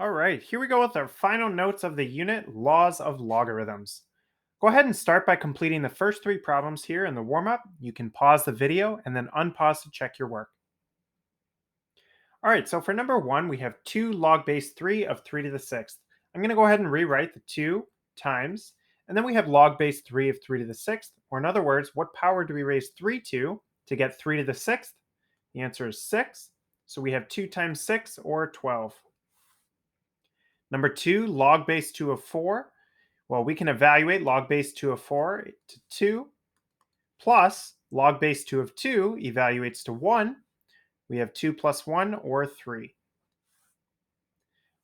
All right, here we go with our final notes of the unit, Laws of Logarithms. Go ahead and start by completing the first three problems here in the warm-up. You can pause the video and then unpause to check your work. All right, so for number one, we have 2 log base 3 of 3 to the 6th. I'm going to go ahead and rewrite the 2 times, and then we have log base 3 of 3 to the 6th, or in other words, what power do we raise 3 to get 3 to the 6th? The answer is 6, so we have 2 times 6, or 12. Number two, log base 2 of 4. Well, we can evaluate log base 2 of 4 to 2 plus log base 2 of 2 evaluates to 1. We have 2 plus 1 or 3.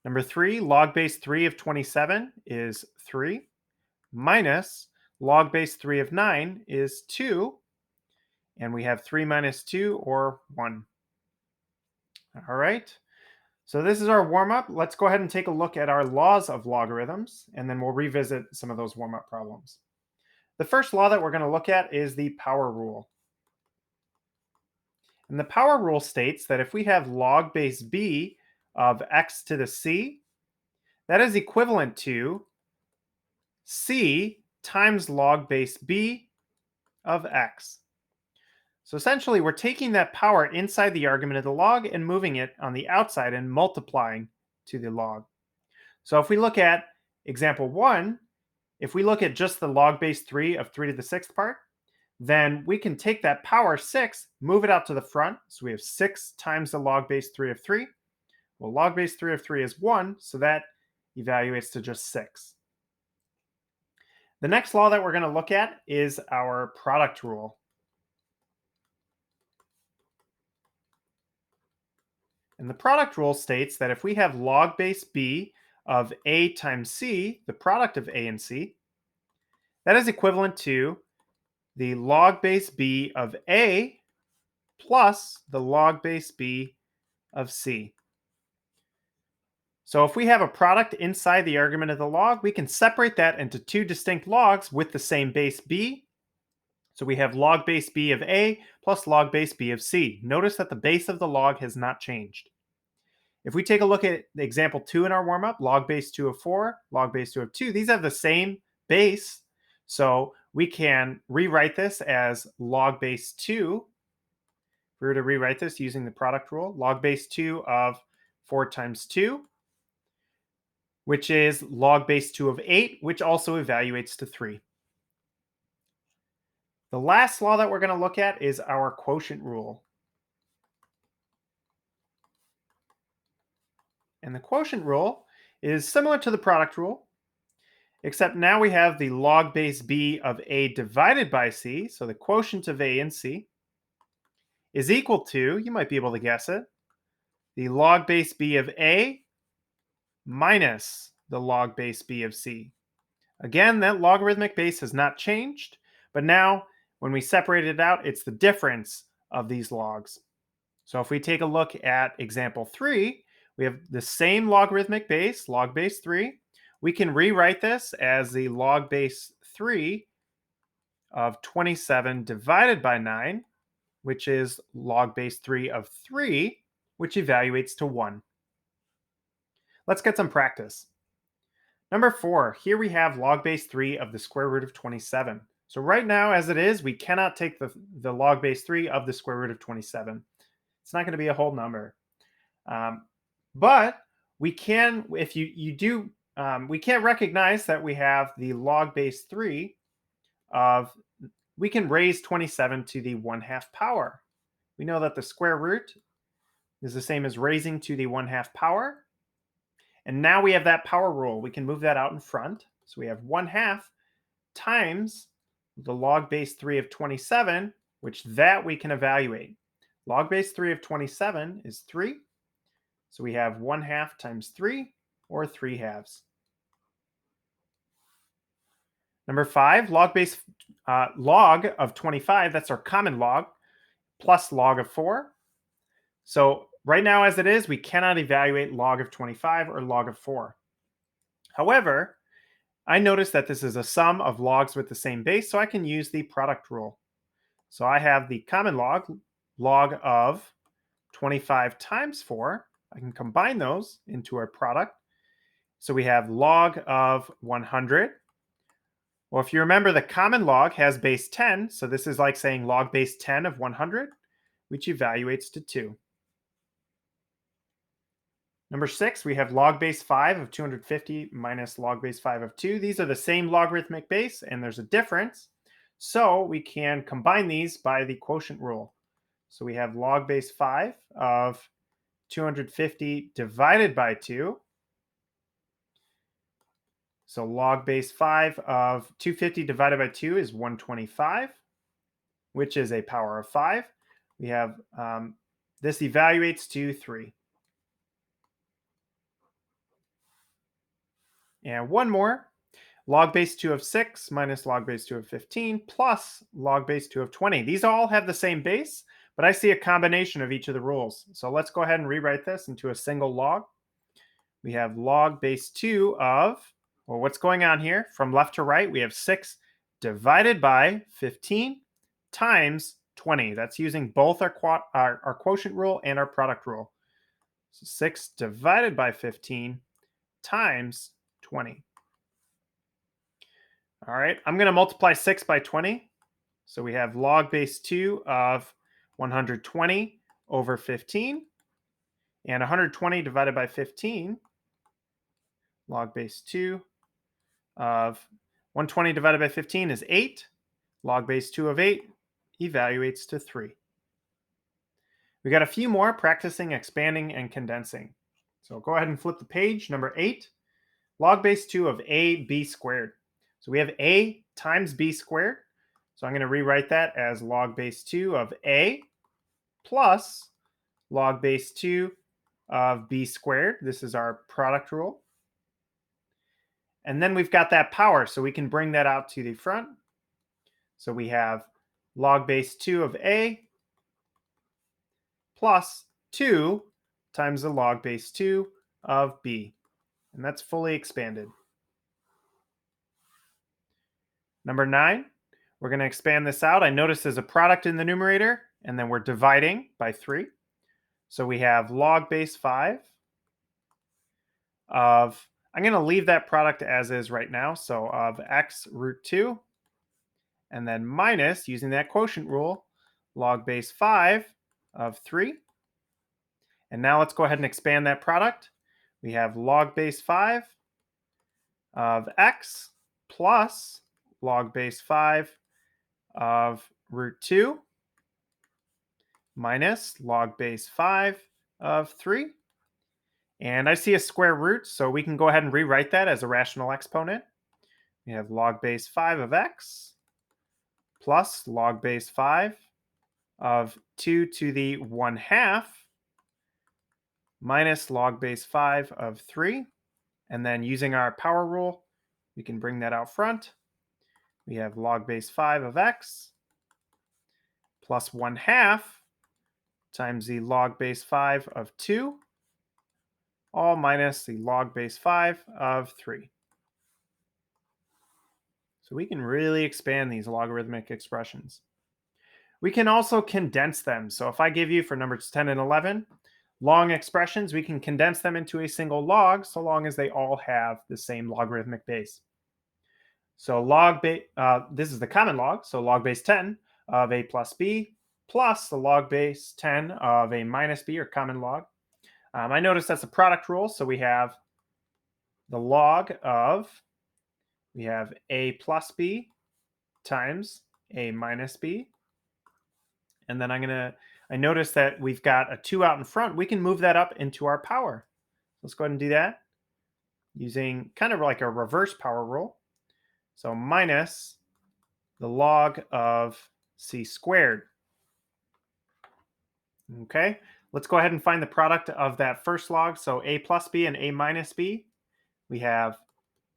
Number three, log base 3 of 27 is 3 minus log base 3 of 9 is 2. And we have 3 minus 2 or 1. All right. So this is our warm-up. Let's go ahead and take a look at our laws of logarithms, and then we'll revisit some of those warm-up problems. The first law that we're going to look at is the power rule. And the power rule states that if we have log base b of x to the c, that is equivalent to c times log base b of x. So essentially, we're taking that power inside the argument of the log and moving it on the outside and multiplying to the log. So if we look at example 1, if we look at just the log base 3 of 3 to the 6th part, then we can take that power 6, move it out to the front. So we have 6 times the log base 3 of 3. Well, log base 3 of 3 is 1, so that evaluates to just 6. The next law that we're going to look at is our product rule. And the product rule states that if we have log base b of a times c, the product of a and c, that is equivalent to the log base b of a plus the log base b of c. So if we have a product inside the argument of the log, we can separate that into two distinct logs with the same base b. So we have log base b of a plus log base b of c. Notice that the base of the log has not changed. If we take a look at the example 2 in our warm-up, log base 2 of 4, log base 2 of 2, these have the same base. So we can rewrite this as log base 2. If we were to rewrite this using the product rule, log base 2 of 4 times 2, which is log base 2 of 8, which also evaluates to 3. The last law that we're going to look at is our quotient rule. And the quotient rule is similar to the product rule, except now we have the log base b of a divided by c, so the quotient of a and c, is equal to, you might be able to guess it, the log base b of a minus the log base b of c. Again, that logarithmic base has not changed, but now when we separate it out, it's the difference of these logs. So if we take a look at example 3, we have the same logarithmic base, log base 3. We can rewrite this as the log base 3 of 27 divided by 9, which is log base 3 of 3, which evaluates to 1. Let's get some practice. Number 4, here we have log base 3 of the square root of 27. So right now, as it is, we cannot take the log base 3 of the square root of 27. It's not going to be a whole number. But we can, if you do, we can't recognize that we have the log base 3 of, we can raise 27 to the 1/2 power. We know that the square root is the same as raising to the 1/2 power. And now we have that power rule. We can move that out in front. So we have 1/2 times the log base 3 of 27, which that we can evaluate. Log base 3 of 27 is 3. So we have 1/2 times 3, or 3/2. Number 5, log of 25, that's our common log, plus log of 4. So right now as it is, we cannot evaluate log of 25 or log of 4. However, I notice that this is a sum of logs with the same base, so I can use the product rule. So I have the common log, log of 25 times 4. I can combine those into a product. So we have log of 100. Well, if you remember, the common log has base 10, so this is like saying log base 10 of 100, which evaluates to 2. Number 6, we have log base 5 of 250 minus log base 5 of 2. These are the same logarithmic base, and there's a difference. So we can combine these by the quotient rule. So we have log base 5 of 250 divided by 2. So log base 5 of 250 divided by 2 is 125, which is a power of 5. We have this evaluates to 3. And one more, log base 2 of 6 minus log base 2 of 15 plus log base 2 of 20. These all have the same base, but I see a combination of each of the rules. So let's go ahead and rewrite this into a single log. We have log base 2 of, well, what's going on here? From left to right, we have 6 divided by 15 times 20. That's using both our quotient rule and our product rule. So 6 divided by 15 times 20. All right, I'm going to multiply 6 by 20. So we have log base 2 of 120 over 15. And 120 divided by 15, log base 2 of 120 divided by 15 is 8. Log base 2 of 8 evaluates to 3. We got a few more practicing expanding and condensing. So go ahead and flip the page. Number 8, log base 2 of ab squared. So we have a times b squared. So I'm going to rewrite that as log base 2 of a plus log base 2 of b squared. This is our product rule. And then we've got that power, so we can bring that out to the front. So we have log base 2 of a plus 2 times the log base 2 of b. And that's fully expanded. Number 9, we're going to expand this out. I notice there's a product in the numerator, and then we're dividing by 3. So we have log base 5 of, I'm going to leave that product as is right now, so of x root 2, and then minus, using that quotient rule, log base 5 of 3. And now let's go ahead and expand that product. We have log base 5 of x plus log base 5 of root 2 minus log base 5 of 3. And I see a square root, so we can go ahead and rewrite that as a rational exponent. We have log base 5 of x plus log base 5 of 2 to the 1/2 minus log base 5 of 3. And then using our power rule, we can bring that out front. We have log base 5 of x plus 1/2 times the log base 5 of 2, all minus the log base 5 of 3. So we can really expand these logarithmic expressions. We can also condense them. So if I give you, for numbers 10 and 11, long expressions, we can condense them into a single log so long as they all have the same logarithmic base. So this is the common log, so log base 10 of a plus b plus the log base 10 of a minus b, or common log. I notice that's a product rule, so we have the log of, we have a plus b times a minus b. And then I notice that we've got a 2 out in front. We can move that up into our power. Let's go ahead and do that using kind of like a reverse power rule. So minus the log of c squared. Okay, let's go ahead and find the product of that first log. So a plus b and a minus b. We have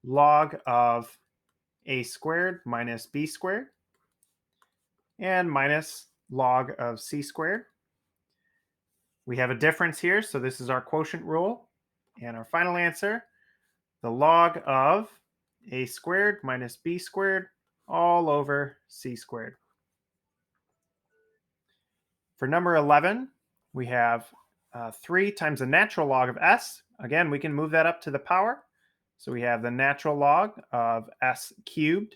log of a squared minus b squared, and minus log of c squared. We have a difference here, so this is our quotient rule. And our final answer, the log of a squared minus b squared all over c squared. For number 11, we have 3 times the natural log of s. Again, we can move that up to the power. So we have the natural log of s cubed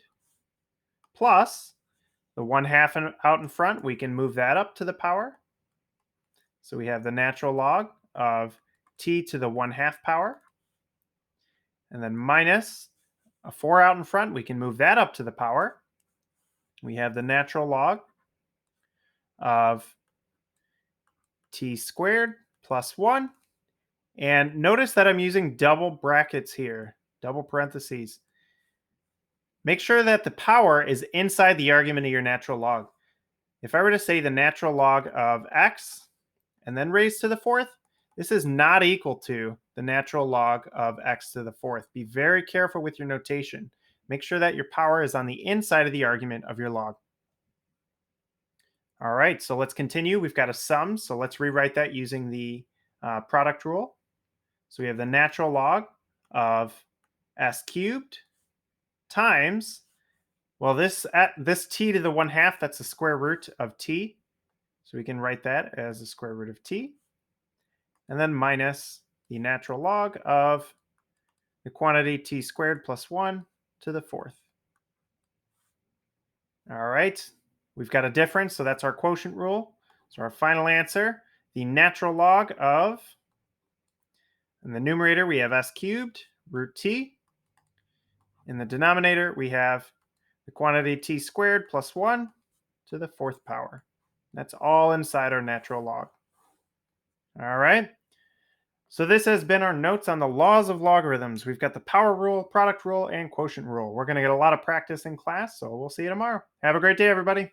plus the 1/2 out in front. We can move that up to the power. So we have the natural log of t to the 1/2 power. And then minus a 4 out in front. We can move that up to the power. We have the natural log of t squared plus 1. And notice that I'm using double brackets here, double parentheses. Make sure that the power is inside the argument of your natural log. If I were to say the natural log of x and then raised to the 4th, this is not equal to the natural log of x to the 4th. Be very careful with your notation. Make sure that your power is on the inside of the argument of your log. All right, so let's continue. We've got a sum, so let's rewrite that using the product rule. So we have the natural log of s cubed times, well, this t to the 1/2, that's the square root of t. So we can write that as the square root of t. And then minus the natural log of the quantity t squared plus 1 to the 4th. All right, we've got a difference, so that's our quotient rule. So our final answer, the natural log of, in the numerator we have s cubed root t. In the denominator we have the quantity t squared plus 1 to the 4th power. That's all inside our natural log. All right. So this has been our notes on the laws of logarithms. We've got the power rule, product rule, and quotient rule. We're going to get a lot of practice in class, so we'll see you tomorrow. Have a great day, everybody.